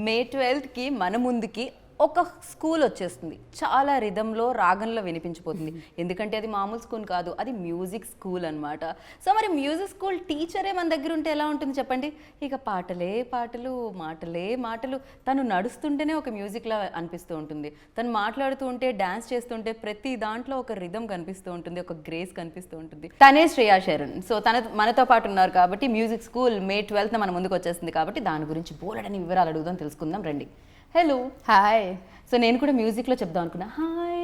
మే 12కి మన ముందుకి ఒక స్కూల్ వచ్చేస్తుంది. చాలా రిధంలో రాగంలో వినిపించిపోతుంది. ఎందుకంటే అది మామూలు స్కూల్ కాదు, అది మ్యూజిక్ స్కూల్ అనమాట. సో మరి మ్యూజిక్ స్కూల్ టీచరే మన దగ్గర ఉంటే ఎలా ఉంటుంది చెప్పండి? ఇక పాటలే పాటలు, మాటలే మాటలు. తను నడుస్తుంటేనే ఒక మ్యూజిక్లా అనిపిస్తూ ఉంటుంది. తను మాట్లాడుతూ ఉంటే, డాన్స్ చేస్తుంటే ప్రతి దాంట్లో ఒక రిధం కనిపిస్తూ ఉంటుంది, ఒక గ్రేస్ కనిపిస్తూ ఉంటుంది. తనే శ్రేయా శరణ్. సో మనతో పాటు ఉన్నారు కాబట్టి మ్యూజిక్ స్కూల్ మే 12న మన ముందుకు వచ్చేస్తుంది కాబట్టి దాని గురించి బోలెడని వివరాలు అడుగుదాం, తెలుసుకుందాం రండి. Hello, hi. సో నేను కూడా మ్యూజిక్లో చెప్దాం అనుకున్నా. హాయ్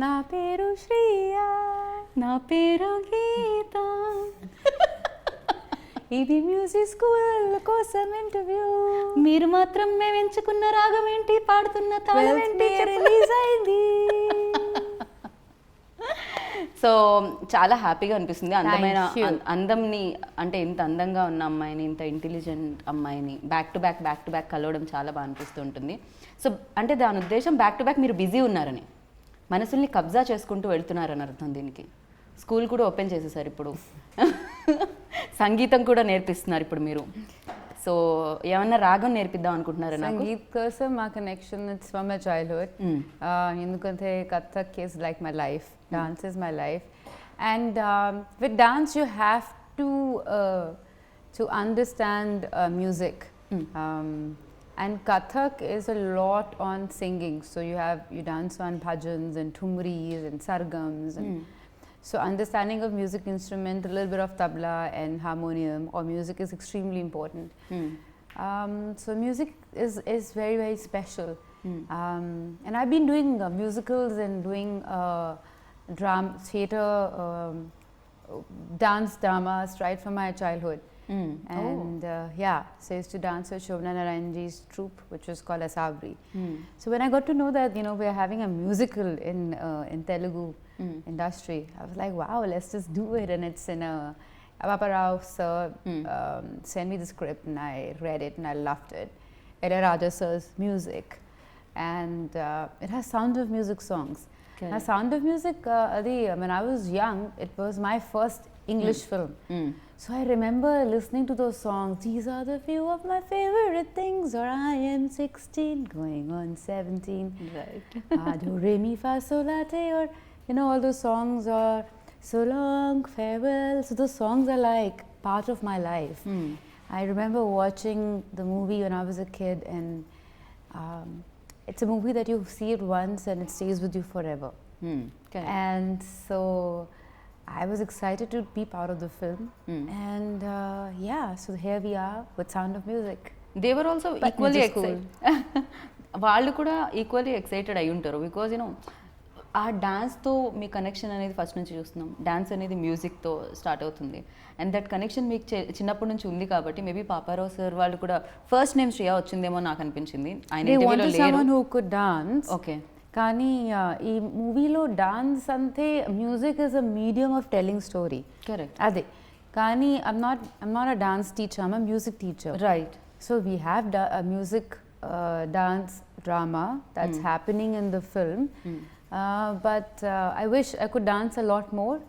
నా పేరు శ్రీయా, నా పేరు గీత, ఇది మ్యూజిక్ స్కూల్ కోసం ఇంటర్వ్యూ. మీరు మాత్రం మేము ఎంచుకున్న రాగం ఏంటి, పాడుతున్న తాళం ఏంటి రిలీజ్ అయింది. సో చాలా హ్యాపీగా అనిపిస్తుంది. అందమైన అందంని, అంటే ఇంత అందంగా ఉన్న అమ్మాయిని, ఇంత ఇంటెలిజెంట్ అమ్మాయిని బ్యాక్ టు బ్యాక్ కలవడం చాలా బాగా అనిపిస్తూ ఉంటుంది. సో అంటే దాని ఉద్దేశం బ్యాక్ టు బ్యాక్ మీరు బిజీ ఉన్నారని, మనసుల్ని కబ్జా చేసుకుంటూ వెళ్తున్నారని అర్థం. దీనికి స్కూల్ కూడా ఓపెన్ చేసేసారు ఇప్పుడు, సంగీతం కూడా నేర్పిస్తున్నారు ఇప్పుడు మీరు. సో ఏమన్నా రాగం నేర్పిద్దాం అనుకుంటున్నారా? సంగీత్ కోసం మా connection it's from my childhood. ఎందుకంటే Kathak is like my life, dance is my life. And with dance you have to understand music. And Kathak is a lot on singing. So you dance on bhajans and thumris and sargams. And so understanding of music instrument, a little bit of tabla and harmonium or music is extremely important. So music is very, very special. And I've been doing musicals and doing theatre, dance dramas right from my childhood. And so I used to dance with Shobna Narayanji's troupe, which was called Asabri. So when I got to know that we're having a musical in Telugu industry, I was like, wow, let's just do it. And it's in a Papa Rao sir sent me the script and I read it and I loved it. Raja sir's music, and it has Sound of Music songs. Now Sound of Music, when I was young, it was my first English film. So I remember listening to those songs. These are the few of my favorite things. Or I am 16, going on 17. Right. Do re mi fa sol la te. Or all those songs. Or so long farewell. So those songs are like part of my life. I remember watching the movie when I was a kid, and it's a movie that you see it once and it stays with you forever. And so I was excited to be part of the film. And so here we are with Sound of Music. They were also equally excited. వాళ్ళు కూడా equally excited అయి ఉంటారు. Because ఆ డాన్స్తో మీ connection అనేది first నుంచి చూస్తున్నాం. Dance అనేది మ్యూజిక్తో start అవుతుంది. అండ్ దట్ కనెక్షన్ మీకు చిన్నప్పటి నుంచి ఉంది కాబట్టి మేబీ పాపారావు సార్ వాళ్ళు కూడా ఫస్ట్ నేమ్ శ్రేయా వచ్చిందేమో నాకు అనిపించింది. ఆయన ఇంటర్వ్యూలో లేరు. ఓకే, కానీ ఈ మూవీలో డాన్స్ అంటే music is a medium of telling story. Correct. అదే, కానీ I'm not a dance teacher, I'm a music teacher. Right. So we have music dance drama that's happening in the film. But I wish I could dance a lot more.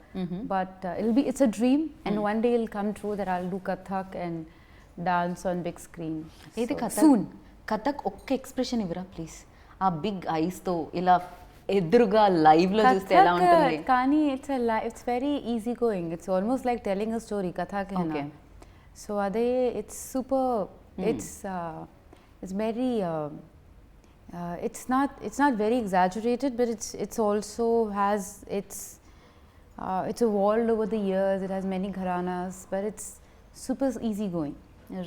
But it's a dream, and one day it'll come true that I'll do Kathak and dance on big screen. Soon. Kathak ఒక్క expression ఇవ్వరా please? ఆ big ఐస్తో ఇలా ఎదురుగా లైవ్లో చూస్తే ఎలా ఉంటుంది? కానీ it's very easy going. It's almost like telling a story. Kathak hai na. So ade it's super. It's very. It's not very exaggerated, but it's also has it's evolved over the years. It has many gharanas, but it's super easy going.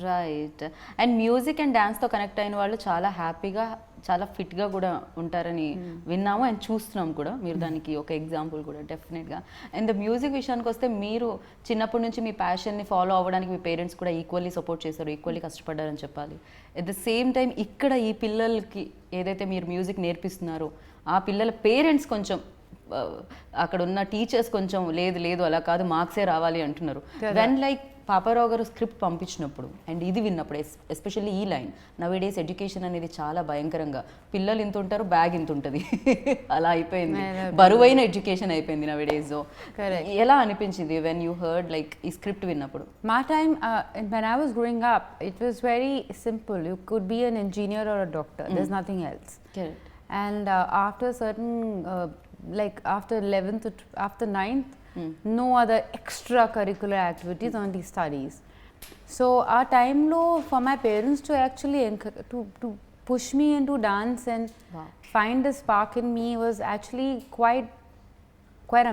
Right. And music and డాన్స్తో connect అయిన వాళ్ళు చాలా హ్యాపీగా, చాలా ఫిట్గా కూడా ఉంటారని విన్నాము అండ్ చూస్తున్నాం కూడా. మీరు దానికి ఒక ఎగ్జాంపుల్ కూడా డెఫినెట్గా. అండ్ ద మ్యూజిక్ విషయానికి వస్తే మీరు చిన్నప్పటి నుంచి మీ ప్యాషన్ని ఫాలో అవ్వడానికి మీ పేరెంట్స్ కూడా ఈక్వల్లీ సపోర్ట్ చేశారు, ఈక్వల్లీ కష్టపడ్డారని చెప్పాలి. అట్ ద సేమ్ టైం ఇక్కడ ఈ పిల్లలకి ఏదైతే మీరు మ్యూజిక్ నేర్పిస్తున్నారో ఆ పిల్లల పేరెంట్స్ కొంచెం, అక్కడ ఉన్న టీచర్స్ కొంచెం లేదు అలా కాదు మార్క్సే రావాలి అంటున్నారు. వెన్ లైక్ పాపారావు గారు స్క్రిప్ట్ పంపించినప్పుడు అండ్ ఇది విన్నప్పుడు ఎస్పెషల్లీ ఈ లైన్ నవేడేస్ ఎడ్యుకేషన్ అనేది చాలా భయంకరంగా పిల్లలు ఇంత ఉంటారు బ్యాగ్ ఇంత ఉంటుంది అలా అయిపోయింది బరువైన ఎడ్యుకేషన్ అయిపోయింది నవేడేస్. ఎలా అనిపించింది వెన్ యూ హర్డ్ లైక్ ఈ స్క్రిప్ట్ విన్నప్పుడు? My time, when I was growing up, it was very simple. You could be an engineer or a doctor. There's nothing else. Correct. And after certain, like after 11th, after 9th, no other extracurricular activities, only studies. So our time low for my parents to actually to push me into dance and find a spark in me was actually quite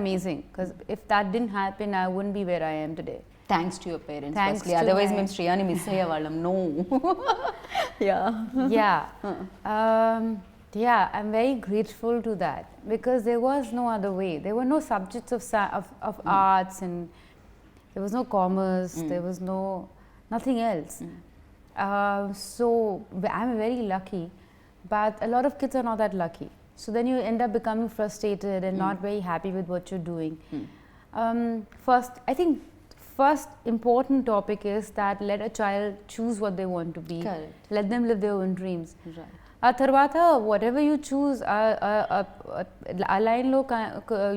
amazing. Because if that didn't happen, I wouldn't be where I am today. Thanks to your parents. Thanks firstly. to Otherwise, my- మేము శ్రేయాని miss అయ్యేవాళ్ళం. No. Yeah. Yeah. Yeah, I'm very grateful to that because there was no other way. There were no subjects of arts, and there was no commerce. There was nothing else. So I'm very lucky, but a lot of kids are not that lucky. So then you end up becoming frustrated and not very happy with what you're doing. I think first important topic is that let a child choose what they want to be. Correct. Let them live their own dreams. Right. ఆ తర్వాత whatever you choose, ఆ లైన్లో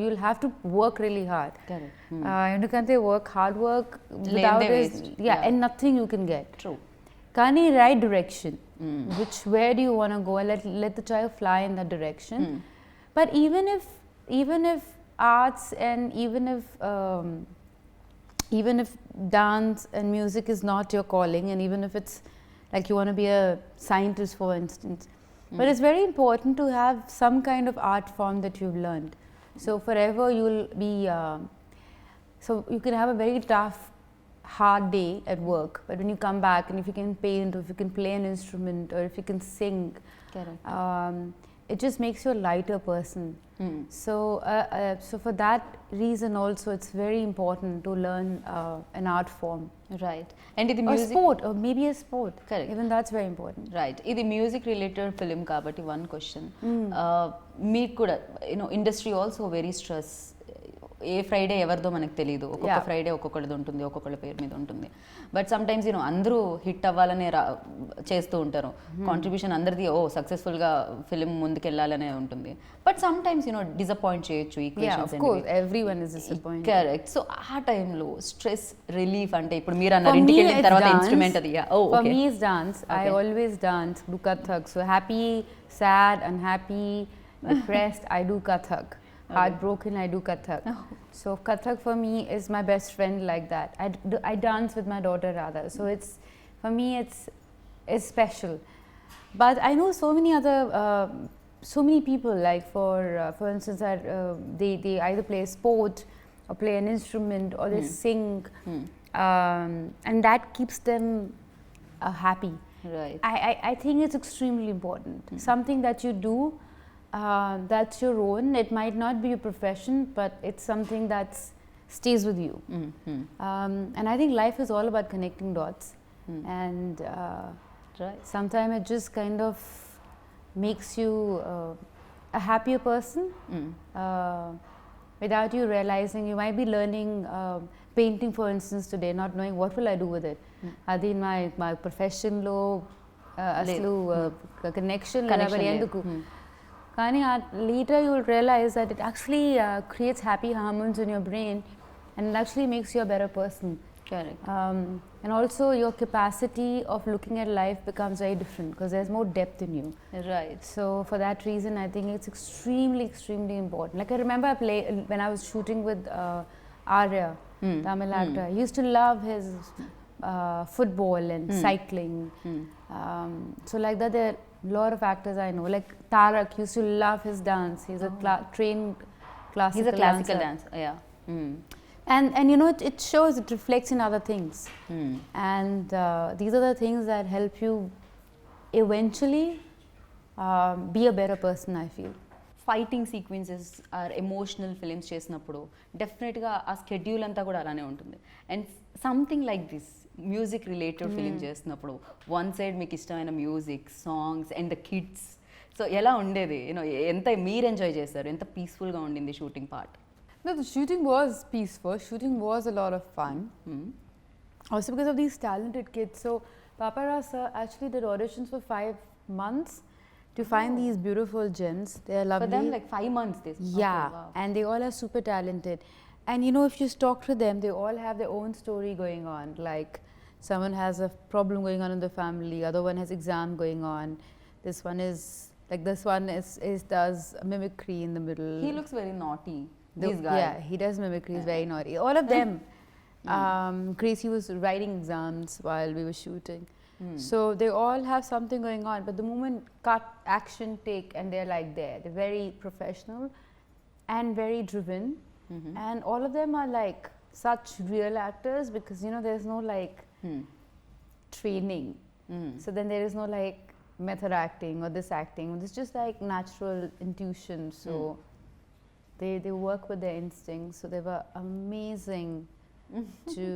you'll have to work really hard. Correct. ఎందుకంటే hard work without లేనిదే is, waste. yeah, and nothing you can get. True. కానీ right direction, where do you want to go, and let the child fly in that direction. But even if arts and even if dance and music is not your calling, and even if it's like you want to be a scientist, for instance, but it's very important to have some kind of art form that you've learned. So forever you'll be so you can have a very tough, hard day at work, but when you come back and if you can paint, or if you can play an instrument, or if you can sing, Correct. it just makes you a lighter person. So for that reason also, it's very important to learn an art form. Right. And ఇది Or music sport, or maybe a sport. Correct. Even that's very important. Right. ఇది music related film కాబట్టి one question మీకు కూడా industry also very stress. ఏ Friday ఎవరిదో మనకు తెలియదు. ఒక్కొక్క Friday ఒక్కొక్కరిది ఉంటుంది, ఒక్కొక్కళ్ళ పేరు మీద ఉంటుంది. బట్ సమ్ టైమ్స్ అందరూ హిట్ అవ్వాలనే చేస్తూ ఉంటారు. కాంట్రిబ్యూషన్ అందరిది సక్సెస్ఫుల్గా ఫిలిం ముందుకెళ్ళాలనే ఉంటుంది. బట్ సమ్ టైమ్స్ డిసప్పాయింట్ చేయొచ్చు Yeah, of course, everyone is disappointed. Correct. So ఆ టైంలో స్ట్రెస్ రిలీఫ్ అంటే ఇప్పుడు మీరు అన్నారు ఇంటికి వెళ్ళిన తర్వాత ఇన్స్ట్రుమెంట్ అది. For me, it's dance. I always dance, do Kathak. So happy, sad, unhappy, depressed, I do Kathak. Heartbroken, I do Kathak. So Kathak for me is my best friend like that. I dance with my daughter rather. So it's, for me, it's special. But I know so many other, so many people, like for instance, they either play sport or play an instrument or they sing, and that keeps them happy. Right. I think it's extremely important. Something that you do, that's your own. It might not be a profession, but it's something that stays with you. And I think life is all about connecting dots. And Right. sometimes it just kind of makes you a happier person. Without you realizing, you might be learning painting, for instance, today, not knowing what will I do with it. Adi my profession lo aslu connection లేదు. కానీ later you will realize that it actually creates happy hormones in your brain, and it actually makes you a better person. Correct. And also your capacity of looking at life becomes very different because there's more depth in you. Right. So for that reason, I think it's extremely important. Like I remember when I was shooting with Arya, Tamil actor. I used to love his football and cycling. So like that, there are a lot of actors I know. Like Tarak used to love his dance. He's a trained classical He's a classical dancer. dancer. Yeah. And it shows, it reflects in other things. And these are the things that help you eventually be a better person, I feel. Fighting sequences or emotional films చేసినప్పుడు డెఫినెట్గా ఆ schedule అంతా కూడా అలానే ఉంటుంది. And something like this music related film చేసినప్పుడు one side మీకు ఇష్టమైన music, songs and the kids. So ఎలా ఉండేది? ఎంత మీరు ఎంజాయ్ చేస్తారు? ఎంత పీస్ఫుల్గా ఉండింది shooting part? No, the shooting was peaceful. Shooting was a lot of fun. Also because of these talented kids. So Papa Rao sir actually did auditions for 5 months to find these beautiful gems. They are lovely. For them, like 5 months. Yeah, Okay, wow. and they all are super talented. And you know, if you talk to them, they all have their own story going on. Like someone has a problem going on in the family, other one has exam going on. This one does mimicry in the middle. He looks very naughty. This guy. Yeah, he does mimicry. He's very naughty. All of them. Gracie was writing exams while we were shooting. So they all have something going on. But the moment cut, action, take, and they're like there. They're very professional and very driven. And all of them are like such real actors because, you know, there's no like training. So then there is no like method acting or this acting. It's just like natural intuition. So they work with their instincts. So they were amazing to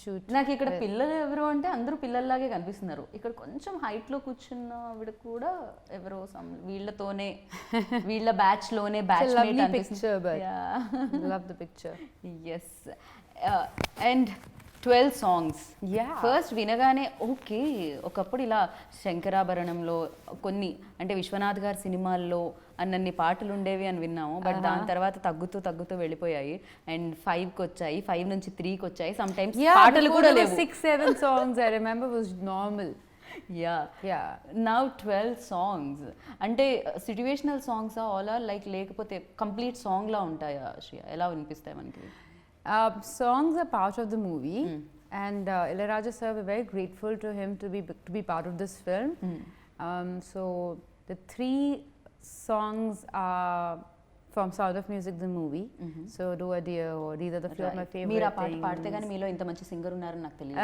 shoot. నాకు ఇక్కడ పిల్లలు ఎవరు అంటే అందరూ పిల్లల్లాగే కనిపిస్తున్నారు. ఇక్కడ కొంచెం height లో కూర్చున్న ఆవిడ కూడా ఎవరో వీళ్ళతోనే వీళ్ళ బ్యాచ్ లోనే బ్యాచ్ మేట్ అనిపిస్తుంది. Love the picture. Yes. And 12 songs. Yeah. First వినగానే ఓకే, ఒకప్పుడు ఇలా శంకరాభరణంలో కొన్ని అంటే విశ్వనాథ్ గారి సినిమాల్లో అన్నన్ని పాటలు ఉండేవి అని విన్నాము. బట్ దాని తర్వాత తగ్గుతూ వెళ్ళిపోయాయి. అండ్ 5కి వచ్చాయి, 5 నుంచి 3కి వచ్చాయి. సమ్ టైమ్స్ పాటలు కూడా లేవు. 6-7 songs I remember was normal. Yeah. Now 12 songs. అంటే situational songs all are like లేకపోతే కంప్లీట్ సాంగ్ లా ఉంటాయా శ్రియ? ఎలా వినిపిస్తాయి మనకి? Songs are part of the movie, and Ilayaraja sir, we're very grateful to him to be part of this film. So the 3 songs are from Sound of Music, the movie. So Do a Dear, or these are the few of my favorite మీరు ఆ పాట things. పాడితే కానీ మీలో ఇంత మంచి singer ఉన్నారని నాకు తెలియదు.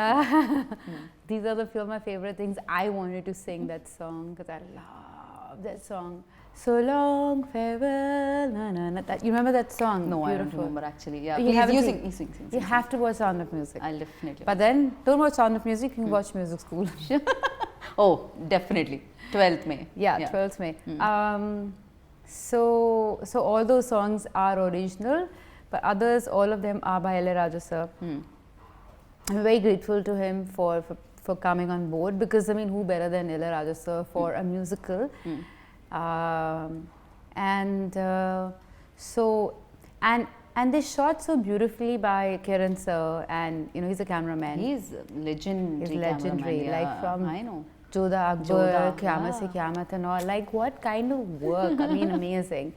These are the few of my favorite things. I wanted to sing that song because I love that song. So long farewell, na na na. You remember that song? No, Beautiful. I don't remember actually. Yeah, You please haven't you seen- sing. You have to watch Sound of Music. I'll definitely. But then, don't watch Sound of Music, you can watch Music School. Oh, definitely. 12th May. Yeah, 12th May. So all those songs are original, but others, all of them are by Ilayaraja sir. I'm very grateful to him for coming on board because, I mean, who better than Ilayaraja sir for a musical? And they shot so beautifully by Kiran sir, and you know, he's a cameraman. He's legendary. He's legendary, cameraman, like from I know. Jodha Akbar, Jodha, Qiyamah Se Qiyamah and all. Like, what kind of work? I mean, amazing.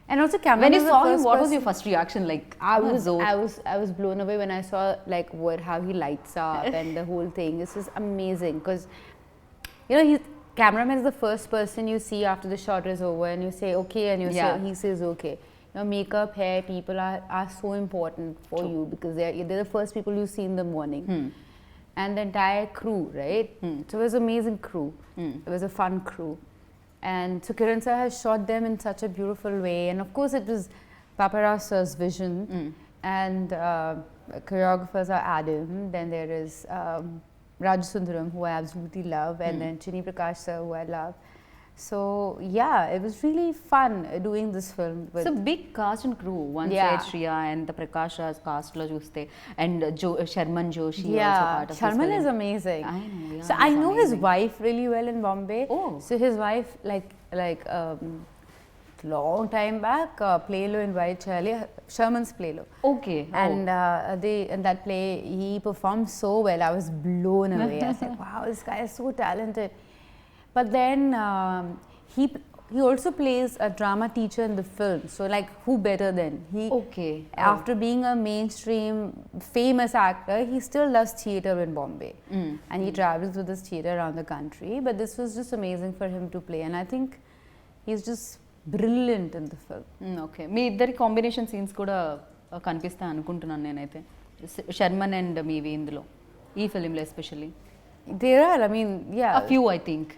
And also, camera. When you saw him, what was your first reaction? Like, I was blown away when I saw like how he lights up and the whole thing. This is amazing because, you know, cameraman is the first person you see after the shot is over, and you say okay, and he says okay. You know, makeup, hair, people are so important for you because they're the first people you see in the morning. And the entire crew, right? So it was an amazing crew. It was a fun crew. And so Kiran sir has shot them in such a beautiful way. And of course it was Papa Rao sir's vision. And choreographers are Adam. Then there is Rajasundaram, who I absolutely love. And then Chini Prakash sir, who I love. So yeah, it was really fun doing this film. It's a big cast and crew. One side Shriya and the Prakash's cast lo chuste, and Sharman Joshi also part of Sharman this film. is amazing. I know. Yeah, so I know his wife really well in Bombay. Oh. So his wife, like long time back, Playlo invited Charlie, Sherman's Playlo. Okay. And in that play, he performed so well. I was blown away. I said, wow, this guy is so talented. But then he also plays a drama teacher in the film. So like, who better than he? Okay. After being a mainstream famous actor, he still does theatre in Bombay, and he travels with his theatre around the country. But this was just amazing for him to play, and I think he's just brilliant in the film. Okay. మీ ఇద్దరి combination scenes కూడా కనిపిస్తాయి అనుకుంటున్నాను నేనైతే. Sharman and మీవి ఇందులో ఈ ఫిలింలో especially. There are, I mean, yeah. A few, I think.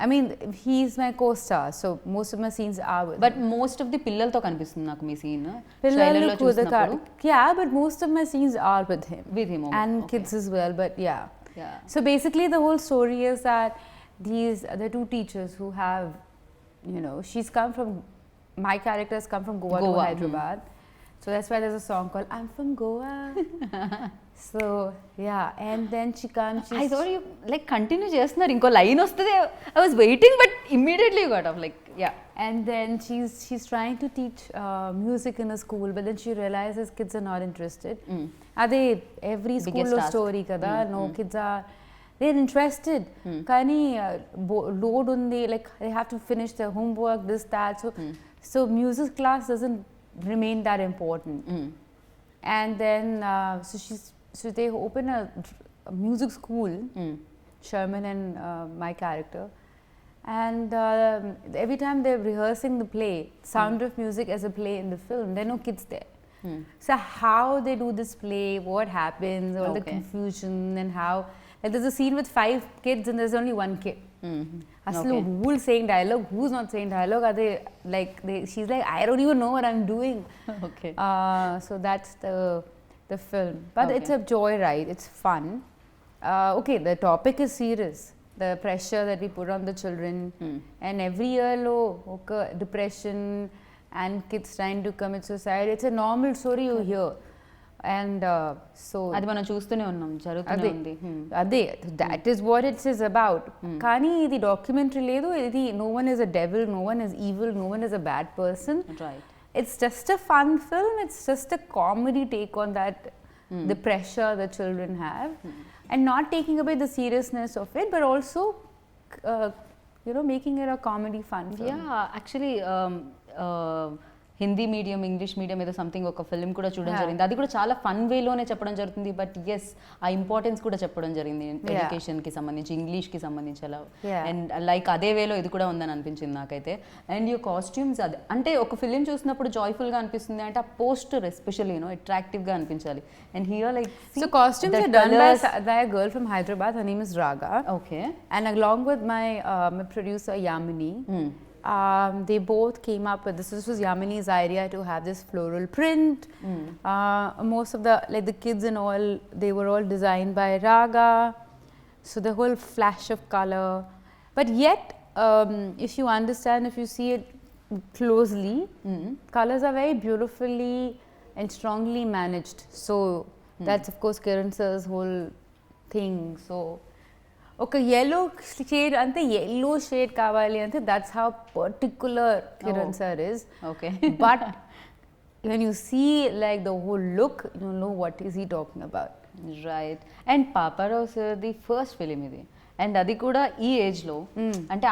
I mean, he's my co-star, so most of my scenes are with But most of the పిల్లలతో కనిపిస్తుంది నాకు మీ scene. Pillalu Kudakadu. Yeah, but most of my scenes are with him. With him, okay. And kids as well, but yeah. Yeah. So basically the whole story is that the 2 teachers who have, you know, my characters come from Goa to Hyderabad. So that's why there's a song called I'm from Goa. So yeah, and then she comes. I thought you like continue చేస్తున్నారు ఇంకో line వస్తుంది. I was waiting but immediately you got off like yeah. And then she's trying to teach music in a school, but then she realizes kids are not interested. Ade every school lo story kada. No kids are, they're interested. Kani load undi, like they have to finish their homework, this that. So music class doesn't remain that important. And then so they open a music school, Sherman and my character, and every time they're rehearsing the play, Sound of Music as a play in the film, there are no kids there. So how they do this play, what happens, all the confusion, and how, like, there's a scene with 5 kids and there's only 1 kid. Aslu who's saying dialogue, who's not saying dialogue, are they like she's like, I don't even know what I'm doing. Okay. So that's the film, but it's a joyride, it's fun. Okay, the topic is serious, the pressure that we put on the children, and every year okay, depression and kids trying to commit suicide, it's a normal story you hear. And so అది మనం చూస్తూనే ఉన్నాం, జరుగుతూనే ఉంది. అదే that is what it is about. కానీ ఇది documentary లేదు, ఇది no one is a devil, no one is evil, no one is a bad person. Right. It's just a fun film, it's just a comedy take on that, the pressure the children have, and not taking away the seriousness of it, but also making it a comedy fun film. Yeah, actually Hindi medium, English medium ఏదో something ఒక film కూడా చూడడం జరిగింది. అది కూడా చాలా fun వేలోనే చెప్పడం జరుగుతుంది, బట్ ఎస్ ఆ ఇంపార్టెన్స్ కూడా చెప్పడం జరిగింది ఎడ్యుకేషన్కి సంబంధించి, ఇంగ్లీష్కి సంబంధించి అలా. అండ్ లైక్ అదే వేలో ఇది కూడా ఉందని అనిపించింది నాకైతే. అండ్ యువర్ కాస్ట్యూమ్స్, అది అంటే ఒక ఫిల్మ్ చూసినప్పుడు జాయ్ఫుల్గా అనిపిస్తుంది అంటే ఆ పోస్టర్ ఎస్పెషల్లీ అట్రాక్టివ్గా అనిపించాలి. And here like so costumes are done by a girl from Hyderabad, her name is Raga. Okay. And along with my producer Yamini, they both came up with this. This was Yamini's idea to have this floral print. Most of the kids and all, they were all designed by Raga. So the whole flash of color. But yet, if you understand, if you see it closely, colors are very beautifully and strongly managed. So that's of course Kiran sir's whole thing. So ఒక yellow shade ante yellow shade kavali ante, that's how particular Kiran sir is. Okay. But when you see like the whole look, you know what is he talking about. Right. And Paparao sir the first film ఇది, and అది కూడా ఈ ఏజ్లో, అంటే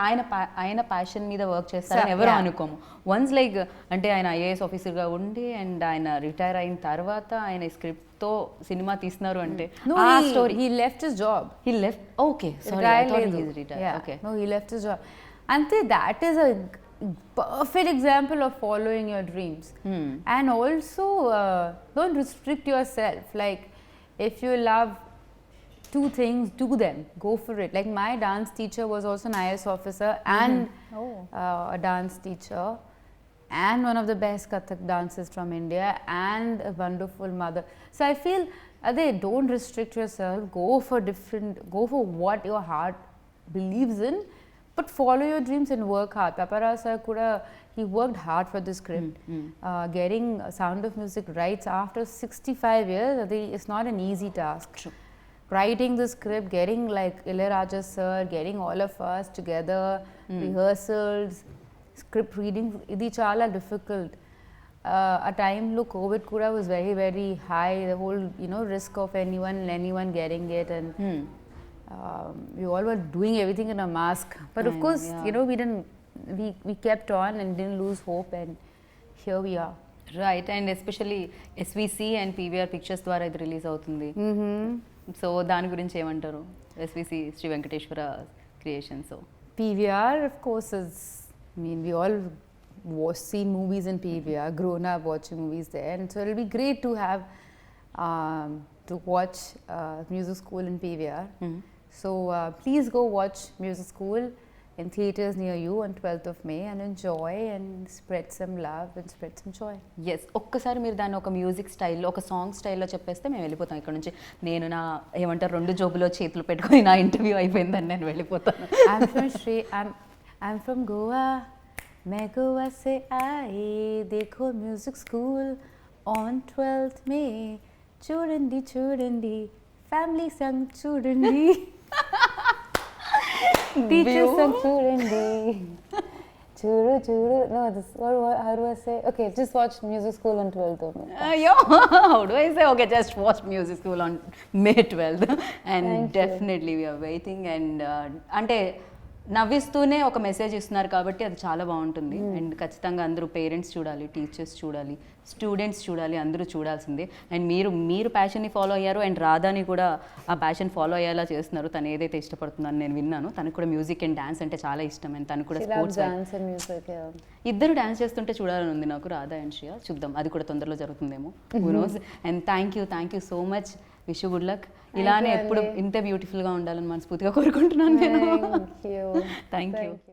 ఆయన passion మీద work చేస్తారని ఎవరు అనుకోము. వన్స్ లైక్ అంటే ఆయన ఐఏఎస్ ఆఫీసర్గా ఉండి అండ్ ఆయన రిటైర్ అయిన తర్వాత ఆయన స్క్రిప్ట్తో సినిమా తీస్తున్నారు అంటే ఆ story. He left his job. He left. Okay, sorry, I thought he is retired. Yeah. Okay. No, he left his job. Ante that is a perfect example of following your dreams. And also don't restrict yourself. Like if you love 2 things, do them, go for it. Like my dance teacher was also an IAS officer and a dance teacher and one of the best Kathak dancers from India and a wonderful mother. So I feel don't restrict yourself, go for what your heart believes in, but follow your dreams and work hard. Paparao sir kuda, he worked hard for this script. Getting Sound of Music rights after 65 years, it's not an easy task. True. Writing the script, getting like Ilayaraja sir, getting all of us together, rehearsals, script reading, idi chala difficult. A time lo COVID kuda was very very high, the whole risk of anyone getting it, and we all were doing everything in a mask, but of course we kept on and didn't lose hope, and here we are. Right. And especially SVC and PVR Pictures ద్వారా ఇది release అవుతుంది. So దాని గురించి ఏమంటారు? SVC Shri Venkateswara creation. So PVR of course is, we all seen movies in PVR, grown up watching movies there, and so it'll be great to have to watch music school in PVR. So please go watch music school in theatres near you on 12th of May and enjoy and spread some love and spread some joy. Yes, ఒక్కసారి మీరు దాన్ని ఒక music స్టైల్లో, ఒక song స్టైల్లో చెప్పేస్తే మేము వెళ్ళిపోతాం ఇక్కడ నుంచి. నేను నా ఏమంటారు 2 జోబులో చేతులు పెట్టుకొని నా ఇంటర్వ్యూ అయిపోయిందని నేను వెళ్ళిపోతాను. I'm from Goa, मैं गोवा से आई, देखो music school on 12th May, చూడండి చూడండి ఫ్యామిలీ సాంగ్ చూడండి టీచర్ సాంగ్ చూడండి చూడు చూడు no this what how do I say okay just watch music school on 12th Yo, how do I say? Okay, just watch music school on May 12th. And Thank you. definitely we are waiting. And అంటే నవ్విస్తూనే ఒక message ఇస్తున్నారు కాబట్టి అది చాలా బాగుంటుంది. And ఖచ్చితంగా అందరూ parents చూడాలి, టీచర్స్ చూడాలి, స్టూడెంట్స్ చూడాలి, అందరూ చూడాల్సిందే. అండ్ మీరు ప్యాషన్ని ఫాలో అయ్యారు అండ్ రాధాని కూడా ఆ ప్యాషన్ ఫాలో అయ్యేలా చేస్తున్నారు. తను ఏదైతే ఇష్టపడుతుందని నేను విన్నాను. తనకు కూడా మ్యూజిక్ అండ్ డాన్స్ అంటే చాలా ఇష్టం. అండ్ తను కూడా sports dance and music yeah. ఇద్దరు డాన్స్ చేస్తుంటే చూడాలని ఉంది నాకు, రాధా అండ్ శ్రియ. చూద్దాం, అది కూడా తొందరలో జరుగుతుందేమో. Who knows. And thank you so much. Wish good luck. ఇలానే ఎప్పుడు ఇంత బ్యూటిఫుల్గా ఉండాలని మనస్ఫూర్తిగా కోరుకుంటున్నాను నేను. Thank you. Thank you.